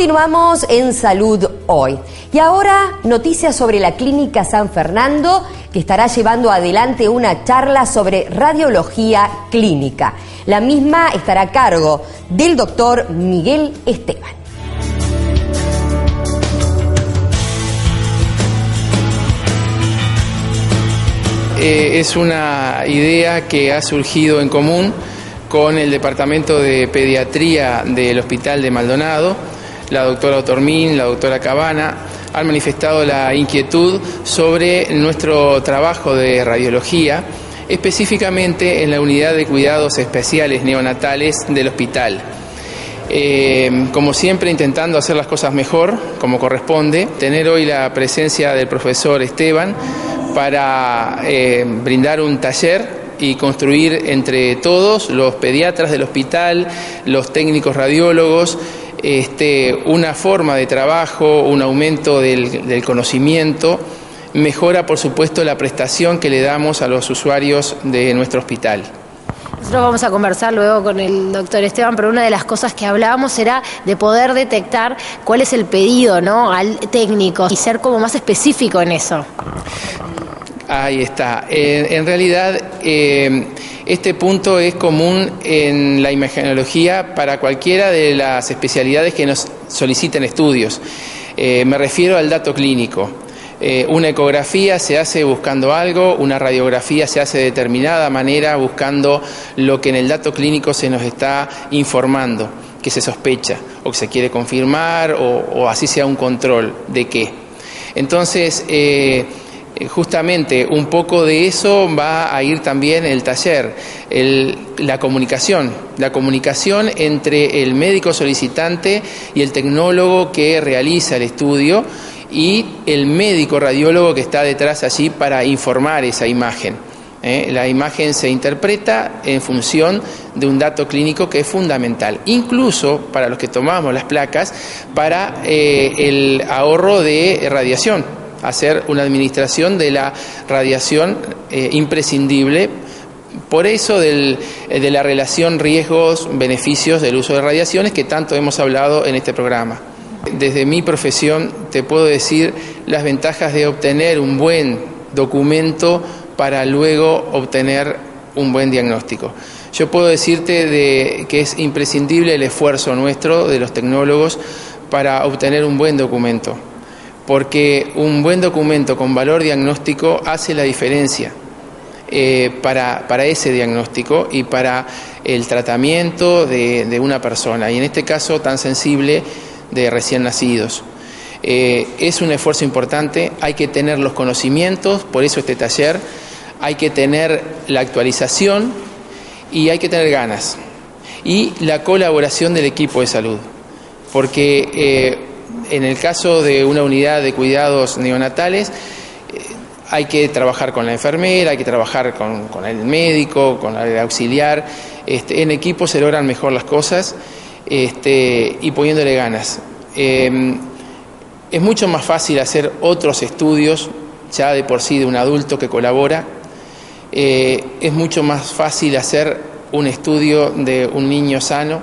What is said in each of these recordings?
Continuamos en Salud Hoy. Y ahora, noticias sobre la Clínica San Fernando, que estará llevando adelante una charla sobre radiología clínica. La misma estará a cargo del doctor Miguel Esteban. Es una idea que ha surgido en común con el Departamento de Pediatría del Hospital de Maldonado. La doctora Otormín, la doctora Cabana han manifestado la inquietud sobre nuestro trabajo de radiología, específicamente en la unidad de cuidados especiales neonatales del hospital. Como siempre, intentando hacer las cosas mejor, como corresponde, tener hoy la presencia del profesor Esteban para brindar un taller y construir entre todos, los pediatras del hospital, los técnicos radiólogos, una forma de trabajo, un aumento del conocimiento, mejora por supuesto la prestación que le damos a los usuarios de nuestro hospital. Nosotros vamos a conversar luego con el doctor Esteban, pero una de las cosas que hablábamos era de poder detectar cuál es el pedido, ¿no?, al técnico y ser como más específico en eso. Ahí está. En realidad, este punto es común en la imagenología para cualquiera de las especialidades que nos soliciten estudios. Me refiero al dato clínico. Una ecografía se hace buscando algo, una radiografía se hace de determinada manera buscando lo que en el dato clínico se nos está informando, que se sospecha o que se quiere confirmar o así sea un control de qué. Entonces, justamente un poco de eso va a ir también el taller, la comunicación entre el médico solicitante y el tecnólogo que realiza el estudio y el médico radiólogo que está detrás allí para informar esa imagen. La imagen se interpreta en función de un dato clínico que es fundamental, incluso para los que tomamos las placas, para el ahorro de radiación, hacer una administración de la radiación imprescindible. Por eso de la relación riesgos-beneficios del uso de radiaciones que tanto hemos hablado en este programa. Desde mi profesión te puedo decir las ventajas de obtener un buen documento para luego obtener un buen diagnóstico. Yo puedo decirte que es imprescindible el esfuerzo nuestro, de los tecnólogos, para obtener un buen documento, porque un buen documento con valor diagnóstico hace la diferencia para ese diagnóstico y para el tratamiento de una persona, y en este caso tan sensible de recién nacidos. Es un esfuerzo importante, hay que tener los conocimientos, por eso este taller, hay que tener la actualización y hay que tener ganas y la colaboración del equipo de salud, porque en el caso de una unidad de cuidados neonatales hay que trabajar con la enfermera, hay que trabajar con el médico, con el auxiliar. En equipo se logran mejor las cosas y poniéndole ganas. Es mucho más fácil hacer otros estudios ya de por sí de un adulto que colabora. Es mucho más fácil hacer un estudio de un niño sano,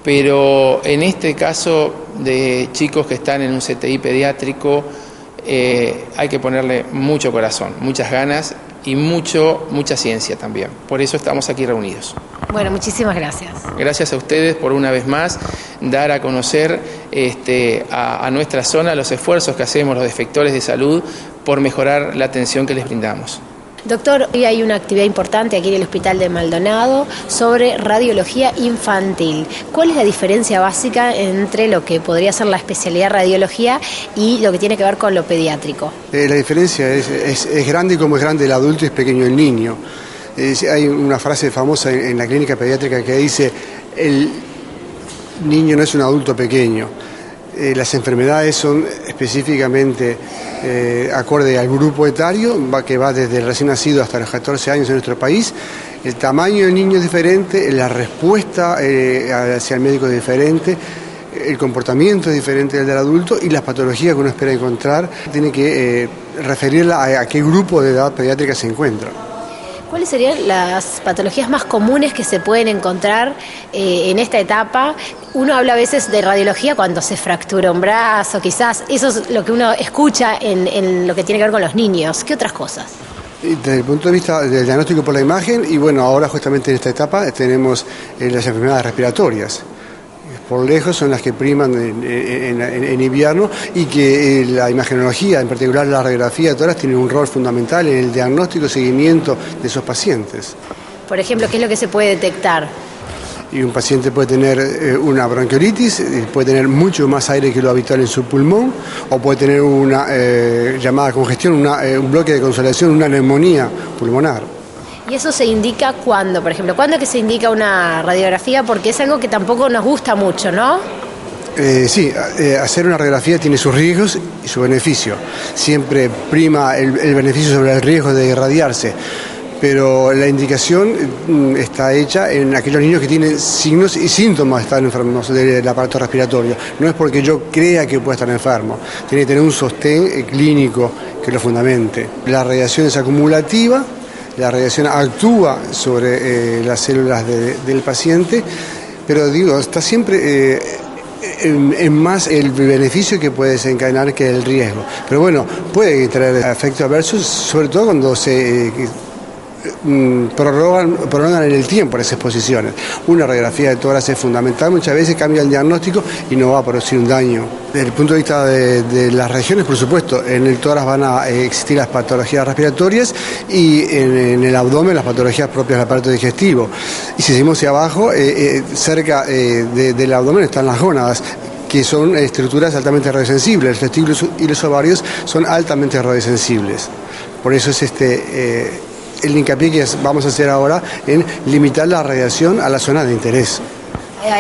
pero en este caso de chicos que están en un CTI pediátrico hay que ponerle mucho corazón, muchas ganas y mucha ciencia también. Por eso estamos aquí reunidos. Bueno, muchísimas gracias. Gracias a ustedes por una vez más dar a conocer a nuestra zona los esfuerzos que hacemos los defectores de salud por mejorar la atención que les brindamos. Doctor, hoy hay una actividad importante aquí en el Hospital de Maldonado sobre radiología infantil. ¿Cuál es la diferencia básica entre lo que podría ser la especialidad radiología y lo que tiene que ver con lo pediátrico? La diferencia es grande, como es grande el adulto y es pequeño el niño. Hay una frase famosa en la clínica pediátrica que dice: el niño no es un adulto pequeño. Las enfermedades son específicamente acorde al grupo etario, que va desde el recién nacido hasta los 14 años en nuestro país. El tamaño del niño es diferente, la respuesta hacia el médico es diferente, el comportamiento es diferente del adulto y las patologías que uno espera encontrar tiene que referirla a qué grupo de edad pediátrica se encuentra. ¿Cuáles serían las patologías más comunes que se pueden encontrar en esta etapa? Uno habla a veces de radiología cuando se fractura un brazo, quizás. Eso es lo que uno escucha en lo que tiene que ver con los niños. ¿Qué otras cosas? Desde el punto de vista del diagnóstico por la imagen, y bueno, ahora justamente en esta etapa tenemos las enfermedades respiratorias. Por lejos son las que priman en invierno, y que la imagenología, en particular la radiografía de tórax, tiene un rol fundamental en el diagnóstico y seguimiento de esos pacientes. Por ejemplo, ¿qué es lo que se puede detectar? Y un paciente puede tener una bronquiolitis, puede tener mucho más aire que lo habitual en su pulmón, o puede tener una llamada congestión, un bloque de consolación, una neumonía pulmonar. ¿Y eso se indica cuándo, por ejemplo? ¿Cuándo es que se indica una radiografía? Porque es algo que tampoco nos gusta mucho, ¿no? Sí, hacer una radiografía tiene sus riesgos y su beneficio. Siempre prima el beneficio sobre el riesgo de irradiarse. Pero la indicación está hecha en aquellos niños que tienen signos y síntomas de estar enfermos del aparato respiratorio. No es porque yo crea que pueda estar enfermo. Tiene que tener un sostén clínico que lo fundamente. La radiación es acumulativa. La radiación actúa sobre las células del paciente, pero digo, está siempre en más el beneficio que puede desencadenar que el riesgo. Pero bueno, puede traer efectos adversos, sobre todo cuando se prolongan en el tiempo esas exposiciones. Una radiografía de tórax es fundamental, muchas veces cambia el diagnóstico y no va a producir un daño. Desde el punto de vista de las regiones, por supuesto, en el tórax van a existir las patologías respiratorias, y en el abdomen las patologías propias del aparato digestivo. Y si seguimos hacia abajo, cerca del abdomen están las gónadas, que son estructuras altamente radiosensibles. Los testículos y los ovarios son altamente radiosensibles. Por eso es el hincapié que vamos a hacer ahora en limitar la radiación a la zona de interés.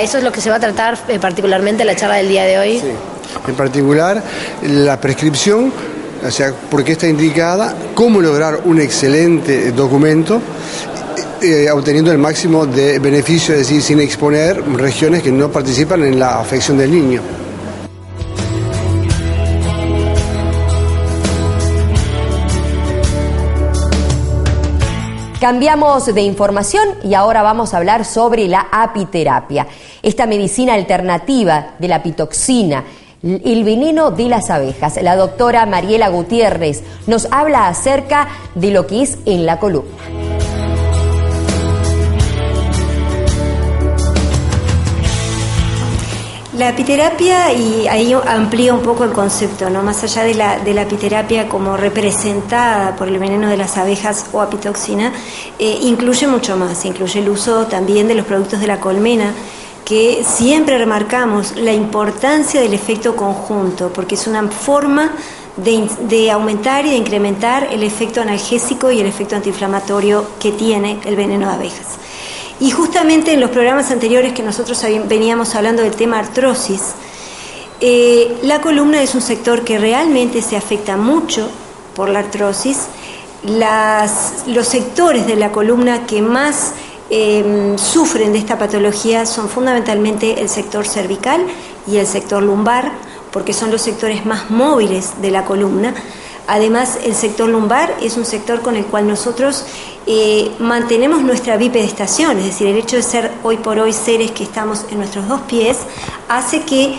Eso es lo que se va a tratar particularmente en la charla del día de hoy. Sí. En particular, la prescripción, o sea, por qué está indicada, cómo lograr un excelente documento, obteniendo el máximo de beneficio, es decir, sin exponer regiones que no participan en la afección del niño. Cambiamos de información y ahora vamos a hablar sobre la apiterapia, esta medicina alternativa de la pitoxina, el veneno de las abejas. La doctora Mariela Gutiérrez nos habla acerca de lo que es en la columna. La apiterapia, y ahí amplía un poco el concepto, ¿no? Más allá de la apiterapia como representada por el veneno de las abejas o apitoxina, incluye mucho más, incluye el uso también de los productos de la colmena, que siempre remarcamos la importancia del efecto conjunto, porque es una forma de aumentar y de incrementar el efecto analgésico y el efecto antiinflamatorio que tiene el veneno de abejas. Y justamente en los programas anteriores que nosotros veníamos hablando del tema artrosis, la columna es un sector que realmente se afecta mucho por la artrosis. Los sectores de la columna que más sufren de esta patología son fundamentalmente el sector cervical y el sector lumbar, porque son los sectores más móviles de la columna. Además, el sector lumbar es un sector con el cual nosotros mantenemos nuestra bipedestación, es decir, el hecho de ser hoy por hoy seres que estamos en nuestros dos pies hace que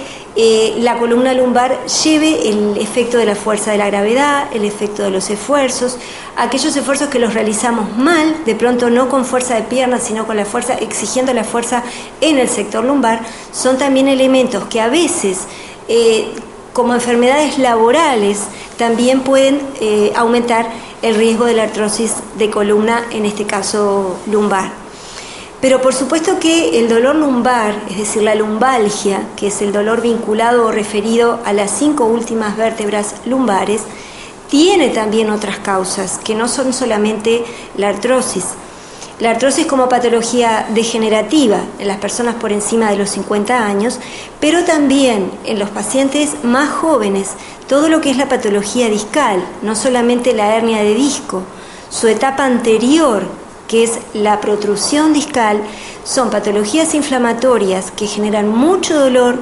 la columna lumbar lleve el efecto de la fuerza de la gravedad, el efecto de los esfuerzos, aquellos esfuerzos que los realizamos mal, de pronto no con fuerza de pierna, sino con la fuerza, exigiendo la fuerza en el sector lumbar, son también elementos que a veces como enfermedades laborales también pueden aumentar el riesgo de la artrosis de columna, en este caso lumbar. Pero por supuesto que el dolor lumbar, es decir, la lumbalgia, que es el dolor vinculado o referido a las 5 últimas vértebras lumbares, tiene también otras causas, que no son solamente la artrosis. La artrosis como patología degenerativa en las personas por encima de los 50 años, pero también en los pacientes más jóvenes, todo lo que es la patología discal, no solamente la hernia de disco, su etapa anterior, que es la protrusión discal, son patologías inflamatorias que generan mucho dolor,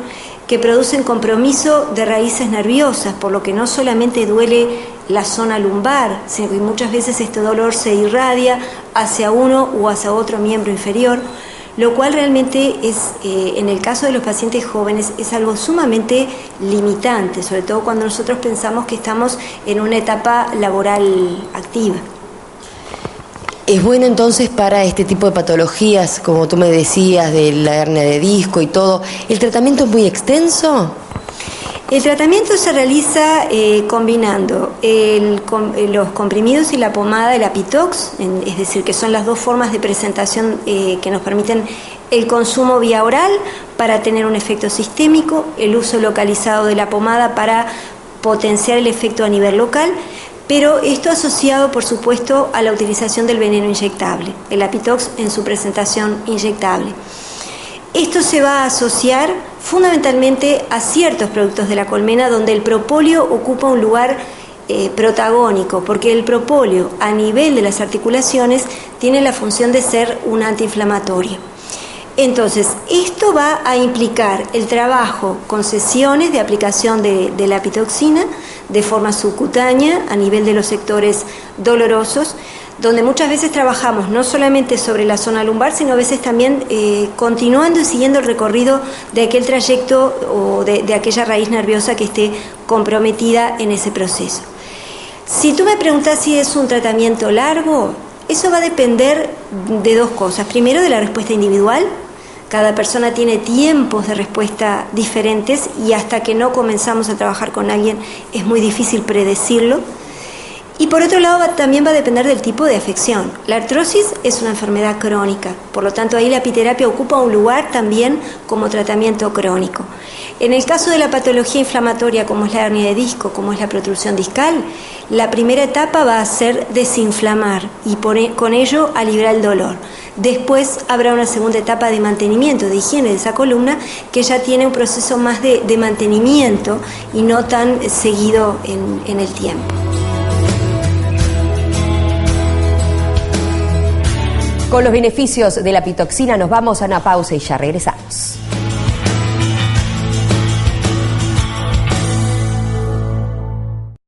que producen compromiso de raíces nerviosas, por lo que no solamente duele la zona lumbar, sino que muchas veces este dolor se irradia hacia uno o hacia otro miembro inferior, lo cual realmente es, en el caso de los pacientes jóvenes, es algo sumamente limitante, sobre todo cuando nosotros pensamos que estamos en una etapa laboral activa. ¿Es bueno entonces para este tipo de patologías, como tú me decías, de la hernia de disco y todo, el tratamiento es muy extenso? El tratamiento se realiza combinando los comprimidos y la pomada, el Apitox, es decir, que son las dos formas de presentación que nos permiten el consumo vía oral para tener un efecto sistémico, el uso localizado de la pomada para potenciar el efecto a nivel local, pero esto asociado, por supuesto, a la utilización del veneno inyectable, el Apitox en su presentación inyectable. Esto se va a asociar fundamentalmente a ciertos productos de la colmena donde el propóleo ocupa un lugar protagónico, porque el propóleo a nivel de las articulaciones tiene la función de ser un antiinflamatorio. Entonces, esto va a implicar el trabajo con sesiones de aplicación de la pitoxina de forma subcutánea a nivel de los sectores dolorosos, donde muchas veces trabajamos no solamente sobre la zona lumbar, sino a veces también continuando y siguiendo el recorrido de aquel trayecto o de aquella raíz nerviosa que esté comprometida en ese proceso. Si tú me preguntas si es un tratamiento largo, eso va a depender de dos cosas. Primero, de la respuesta individual. Cada persona tiene tiempos de respuesta diferentes y hasta que no comenzamos a trabajar con alguien es muy difícil predecirlo. Y por otro lado también va a depender del tipo de afección. La artrosis es una enfermedad crónica, por lo tanto ahí la apiterapia ocupa un lugar también como tratamiento crónico. En el caso de la patología inflamatoria como es la hernia de disco, como es la protrusión discal, la primera etapa va a ser desinflamar y con ello aliviar el dolor. Después habrá una segunda etapa de mantenimiento, de higiene de esa columna, que ya tiene un proceso más de mantenimiento y no tan seguido en el tiempo. Con los beneficios de la pitoxina nos vamos a una pausa y ya regresamos.